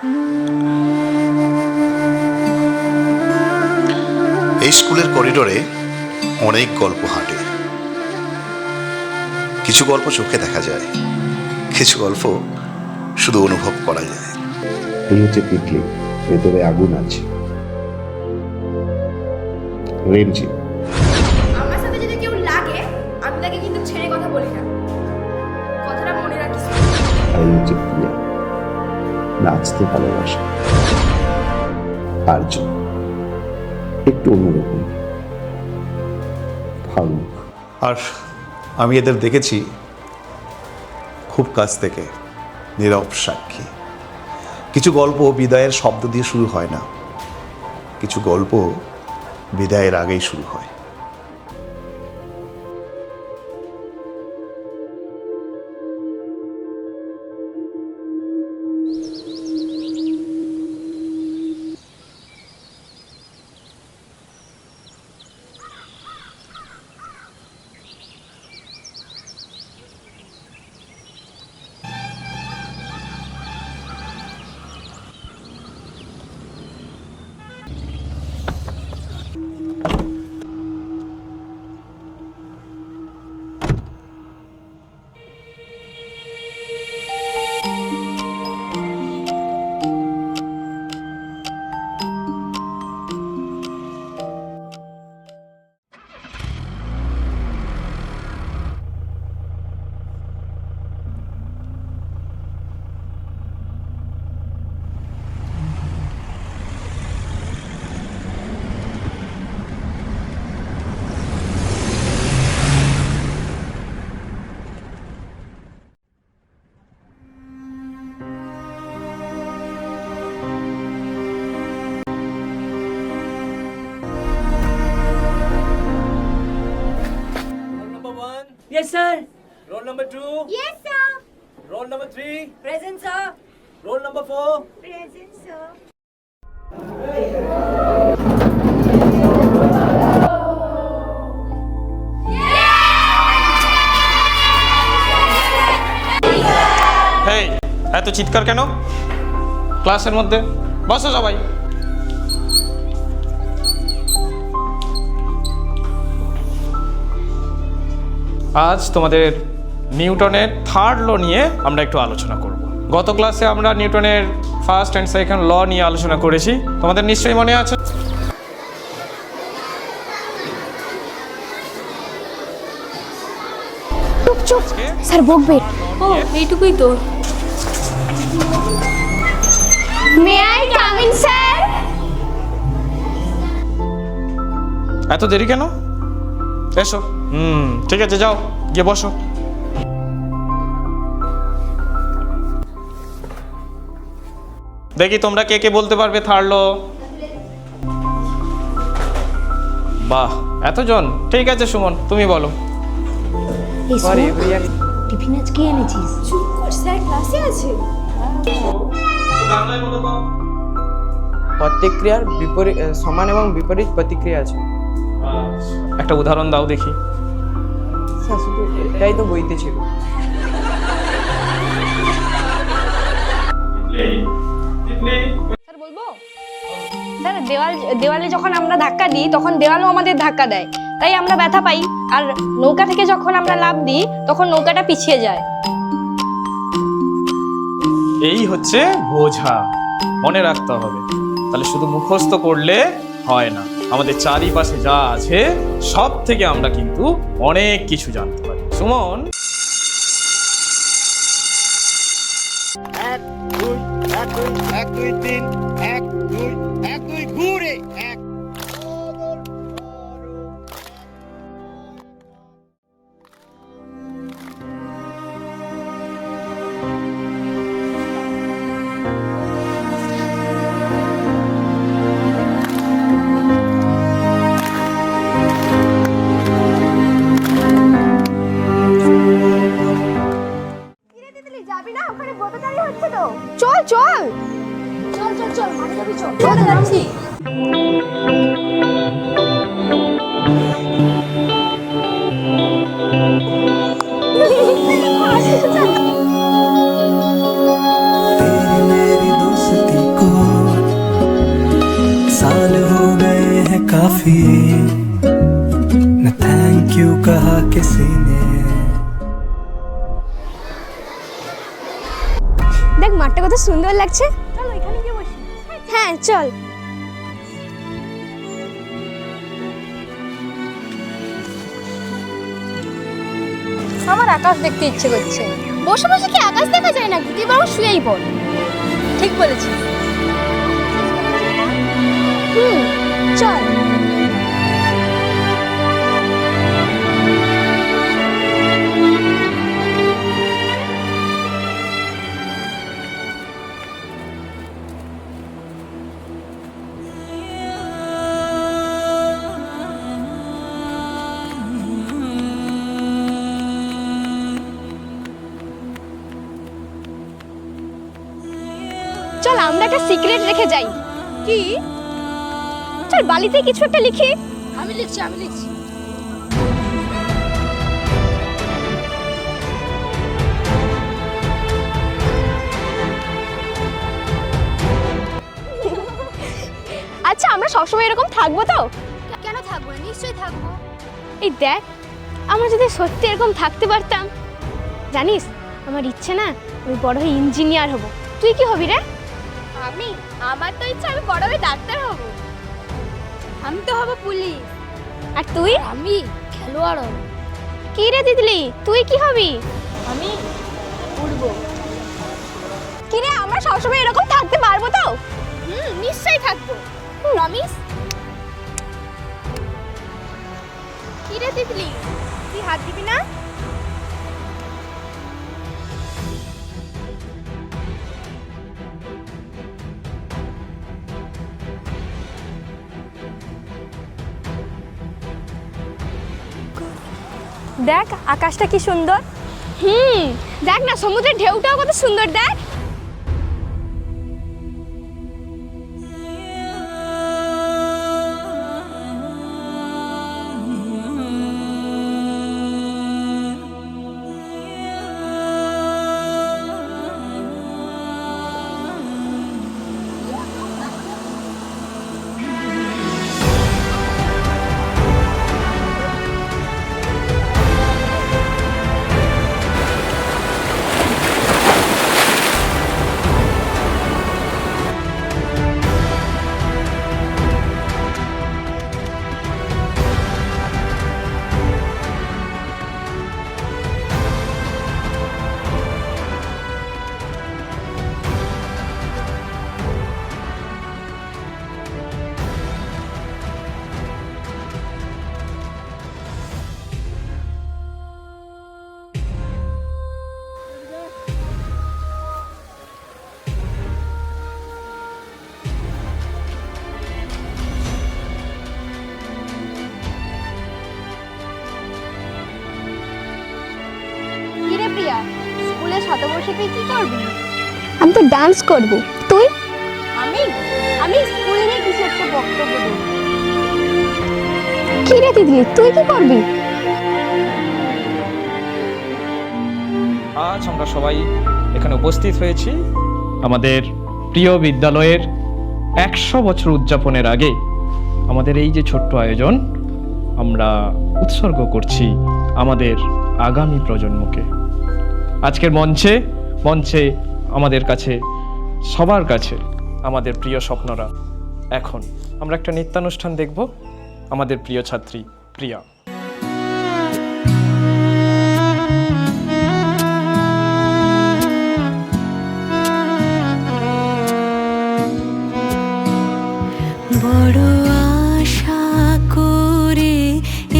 এই স্কুলের করিডোরে অনেক গল্প হাঁটে। কিছু গল্প চোখে দেখা যায়, কিছু গল্প শুধু অনুভব করা যায়। এই হচ্ছে পিকলি, ভেতরে আগুন আছে। রেঞ্জি, আমার সাথে যদি কেউ লাগে আমি তাকে কিন্তু ছেড়ে কথা বলি না, কথাটা মনে রাখিস। আর এই হচ্ছে প্রিয়া, নাচতে ভালোবাসে। আর্য একটু অন্যরকম, ভালো। আর আমি এদের দেখেছি খুব কাছ থেকে, নীরব সাক্ষী। কিছু গল্প বিদায়ের শব্দ দিয়ে শুরু হয় না, কিছু গল্প বিদায়ের আগেই শুরু হয়। Yes, sir. Roll number 2. Yes sir. Roll number 3. Present, sir. Roll number 4. Present sir. Hey, এত চিৎকার কেন ক্লাসের মধ্যে? বসো সবাই। আজ তোমাদের নিউটনের থার্ড ল নিয়ে আমরা একটু আলোচনা করব। গত ক্লাসে আমরা নিউটনের ফার্স্ট অ্যান্ড সেকেন্ড ল নিয়ে আলোচনা করেছি, তোমাদের নিশ্চয়ই মনে আছে। চুপ চুপ, স্যার বকবে। ও এইটুকুই তো। May I come in sir? এত দেরি কেন? এসো। ঠিক আছে, যাও গিয়ে বসো। দেখি তোমরা কে কে বলতে পারবে থার্ড ল? বাহ, এতজন। ঠিক আছে সুমন, তুমি বলো। টিফিন আজকে এনেছিস? চুপ কর, স্যার ক্লাসে আছে। প্রতিক্রিয়ার বিপরীত সমান এবং বিপরীত প্রতিক্রিয়া আছে। একটা উদাহরণ দাও দেখি। স্যার শুধু এটাই তো বইতে ছিল। স্যার বলবো? স্যার দেওয়ালে যখন আমরা ধাক্কা দিই তখন দেওয়ালও আমাদের ধাক্কা দেয়, তাই আমরা ব্যথা পাই। আর নৌকা থেকে যখন আমরা লাফ দিই তখন নৌকাটা পিছিয়ে যায়। এই হচ্ছে বোঝা, মনে রাখতে হবে। তাহলে শুধু মুখস্থ করলে হয় না, আমাদের চারিপাশে যা আছে সব থেকে আমরা কিন্তু অনেক কিছু জানতে পারি। সুমন, 1 2 1 2 1 2 3 1 2 1 2 ঘুরে 1। যাবি না? ওখানে বোতদারি হচ্ছে তো। চল চল চল চল চল, মাঠে যাবি? চল চল, যাচ্ছি। तेरी मेरी दोस्ती काफी न थैंक यू कहा किसी ने। দেখ মাঠটা কত সুন্দর লাগছে, চল এখানে গিয়ে বসি। হ্যাঁ চল। আমার আকাশ দেখতে ইচ্ছে করছে। বসে বসে কি আকাশ দেখা যায় নাকি? তুই বরং শুয়েই পড়। ঠিক বলেছিস। চল। চল আমরা একটা সিক্রেট রেখে যাই। কি? চল বালিতে কিছু একটা লিখি। আমি লিখছি। আচ্ছা আমরা সবসময় এরকম থাকবো তো? কেন থাকবো না, নিশ্চয়ই থাকবো। এই দেখ, আমরা যদি সত্যি এরকম থাকতে পারতাম। জানিস আমার ইচ্ছে না, আমি বড় হয়ে ইঞ্জিনিয়ার হব। তুই কি হবি রে? আমার তো ইচ্ছা আমি বড় হয়ে ডাক্তার হব। আমি তো হব পুলিশ। আর তুই? আমি খেলোয়াড় হব। কি রে তিতলি, তুই কি হবি? আমি উড়বো। কি রে, আমরা সবসময় এরকম থাকতে পারবো তো? নিশ্চয়ই থাকবো। প্রমিস? কি রে তিতলি, তুই হাত দিবি না? দেখ আকাশটা কি সুন্দর। দেখ না সমুদ্রের ঢেউটাও কত সুন্দর। দেখ প্রিয়া, স্কুলে শতবর্ষে কি করবি? আমি তো ডান্স করব। তুই? আমি স্কুলে গিয়ে কিছু একটা বক্তব্য দেব। কি রে দিদি, তুই কি করবি? আজ আমরা সবাই এখানে উপস্থিত হয়েছি আমাদের প্রিয় বিদ্যালয়ের 100 বছর উদযাপনের আগে আমাদের এই যে ছোট্ট আয়োজন আমরা উৎসর্গ করছি আমাদের আগামী প্রজন্মকে। আজকের মঞ্চে আমাদের কাছে সবার কাছে আমাদের প্রিয় স্বপ্নরা। এখন আমরা একটা নৃত্যানুষ্ঠান দেখব আমাদের প্রিয় ছাত্রী প্রিয়া। বড় আশা করে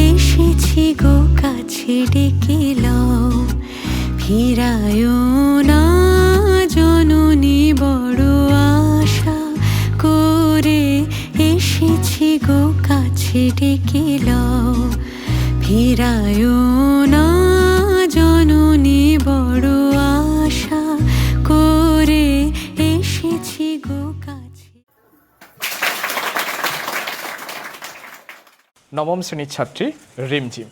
এসেছি গো কাছে ডেকে লও, ফিরায় না জননী। বড় আশা করে এসেছি গো কাছে ডেকে লও, ফিরায় না জননী। বড় আশা করে এসেছি গো কাছে। নবম শ্রেণীর ছাত্রী রিমঝিম।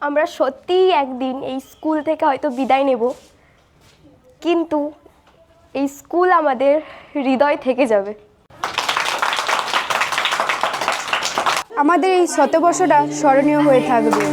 আমরা সত্যিই একদিন এই স্কুল থেকে হয়তো বিদায় নেব, কিন্তু এই স্কুল আমাদের হৃদয় থেকে যাবে। আমাদের এই শতবর্ষটা স্মরণীয় হয়ে থাকবে।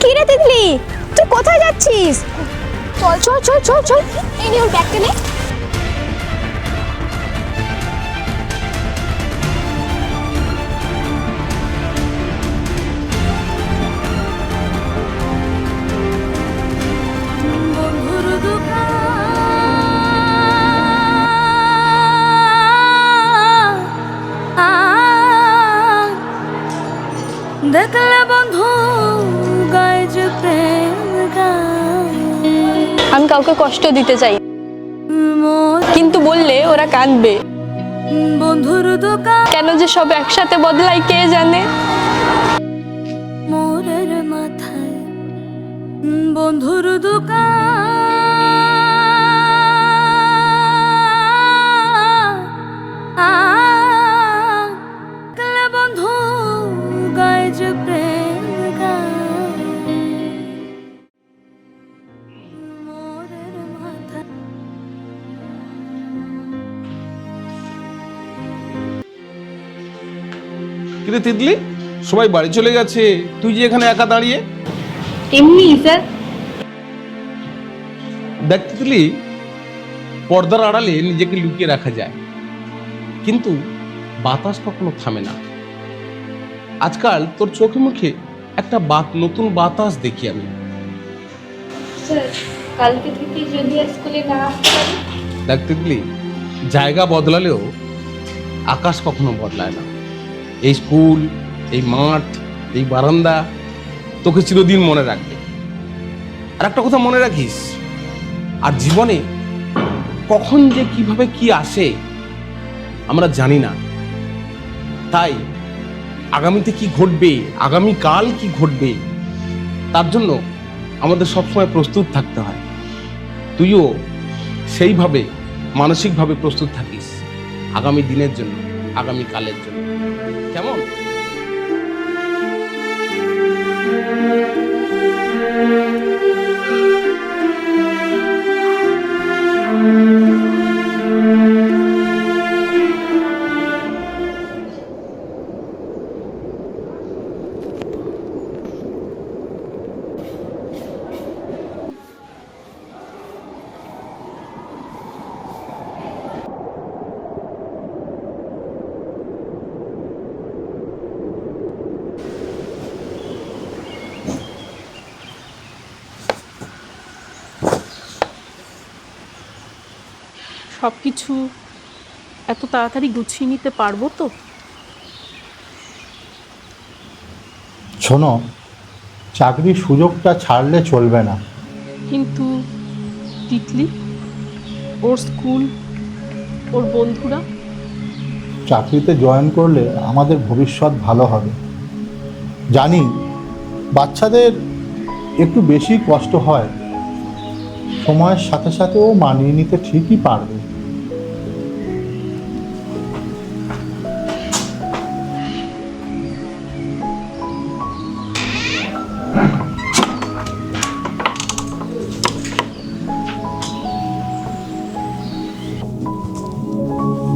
কি রে তিতলি, তুই কোথায় যাচ্ছিস? চল চল চল চল চল, এই নে ওর ব্যাগটা নে। বন্ধুর দোকান দেখলে বন্ধু গায়ে যে প্রেম গান। আমি কাউকে কষ্ট দিতে চাই, মোর কিন্তু বললে ওরা কাঁদবে। বন্ধুর দোকান কেন যে সব একসাথে বদলায় কে জানে। মোরের মাথায় বন্ধুর দোকান দেখলে বন্ধু গায়ে যে প্রেম গান। মোরের মাথায় কিন্তু তিতলি, সবাই বাড়ি চলে গেছে, তুই যে এখানে একা দাঁড়িয়ে। এমনি স্যার। দেখ তিতলি, পর্দার আড়ালে নিজেকে লুকিয়ে রাখা যায়, কিন্তু বাতাস কখনো থামে না। আজকাল তোর চোখে মুখে একটা নতুন বাতাস দেখি আমি। স্যার, কালকে থেকে যদি স্কুলে না আসতে পারি। দেখ তিতলি, জায়গা বদলালেও আকাশ কখনো বদলায় না। এই স্কুল, এই মাঠ, এই বারান্দা তোকে চিরদিন মনে রাখবে। আর একটা কথা মনে রাখিস, আর জীবনে কখন যে কিভাবে কি আসে আমরা জানি না, তাই আগামীতে কি ঘটবে, আগামীকাল কি ঘটবে, তার জন্য আমাদের সবসময় প্রস্তুত থাকতে হয়। তুইও সেইভাবে মানসিকভাবে প্রস্তুত থাকিস আগামী দিনের জন্য, আগামী কালের জন্য। কেমন? সব কিছু এত তাড়াতাড়ি গুছিয়ে নিতে পারবো তো? শোনো, চাকরির সুযোগটা ছাড়লে চলবে না। কিন্তু তিতলি, ওর স্কুল, ওর বন্ধুরা। চাকরিতে জয়েন করলে আমাদের ভবিষ্যৎ ভালো হবে। জানি বাচ্চাদের একটু বেশি কষ্ট হয়, সময়ের সাথে সাথে ও মানিয়ে নিতে ঠিকই পারবে।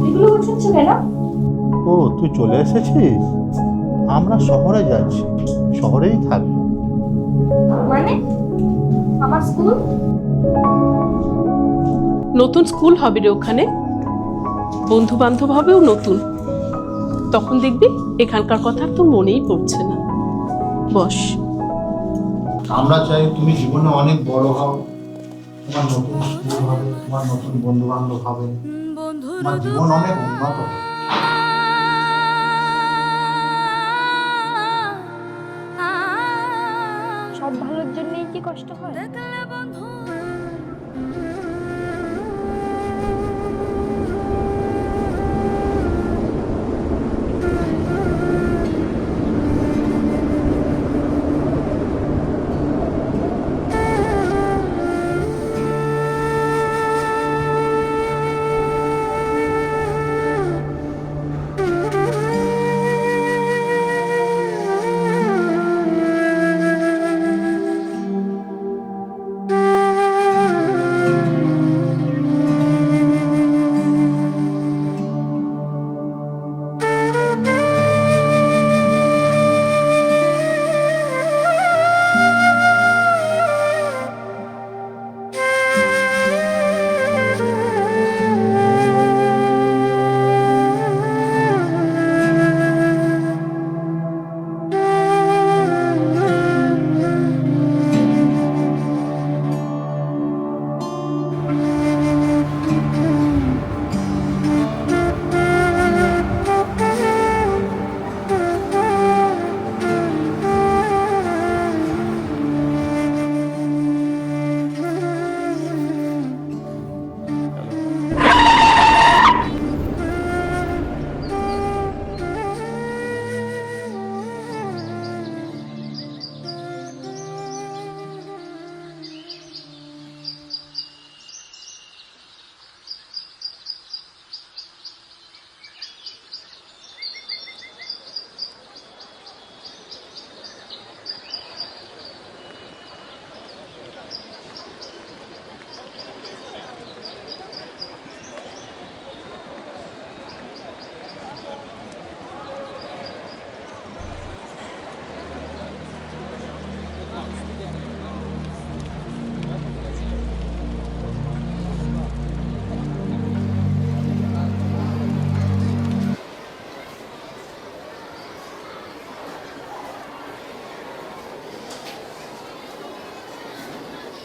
এগুলো গোছাচ্ছ কেন? ও তুই চলে এসেছিস? আমরা শহরে যাচ্ছি, শহরেই থাকবো। মানে আমার স্কুল? নতুন স্কুল হবে রে ওখানে, বন্ধু বান্ধব হবেও নতুন। তখন দেখবি এখানকার কথা আর তোর মনেই পড়ছে না। বস। আমরা চাই তুমি জীবনে অনেক বড় হও, তোমার নতুন স্কুল হবে, তোমার নতুন বন্ধু বান্ধব হবে, তোমার জীবন অনেক উন্নত হবে। সব ভালোর জন্যই কি কষ্ট হয়?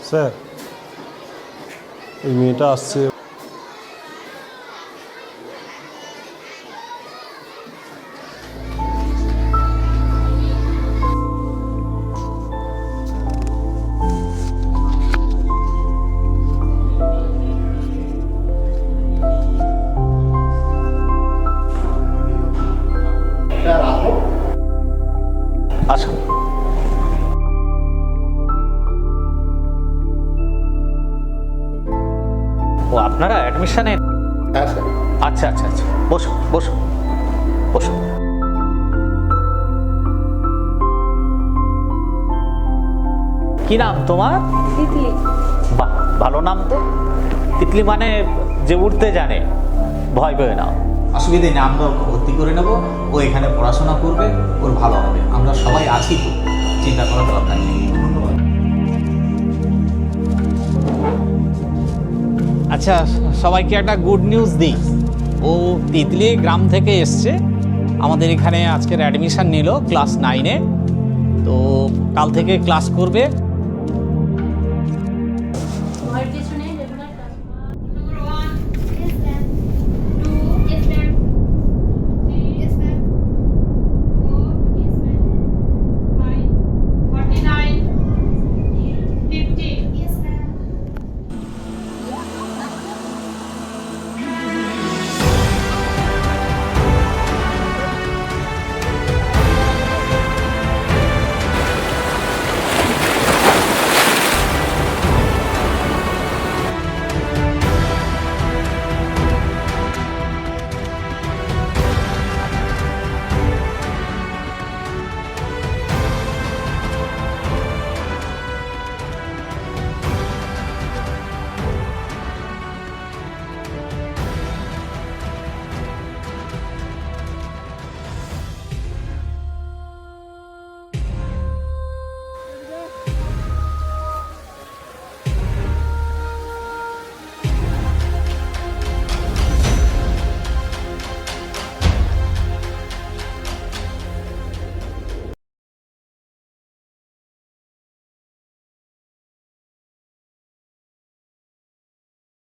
স্যার, এই মেয়েটা আসছে। আচ্ছা, ও আপনারা অ্যাডমিশনে? হ্যাঁ স্যার। আচ্ছা আচ্ছা আচ্ছা, বসো বসো বসো। কি নাম তোমার? তিতলি। বাহ, ভালো নাম তো। তিতলি মানে যে উঠতে জানে। ভয় পেয়ে নাও, অসুবিধে নেই, আমরা ওকে ভর্তি করে নেব। ও এখানে পড়াশোনা করবে, ওর ভালো হবে। আমরা সবাই আছি তো, চিন্তা করার দরকার নেই। ধন্যবাদ। আচ্ছা, সবাইকে একটা গুড নিউজ দিই। ও তিতলি গ্রাম থেকে এসছে, আমাদের এখানে আজকের অ্যাডমিশন নিল ক্লাস 9-এ। তো কাল থেকে ক্লাস করবে।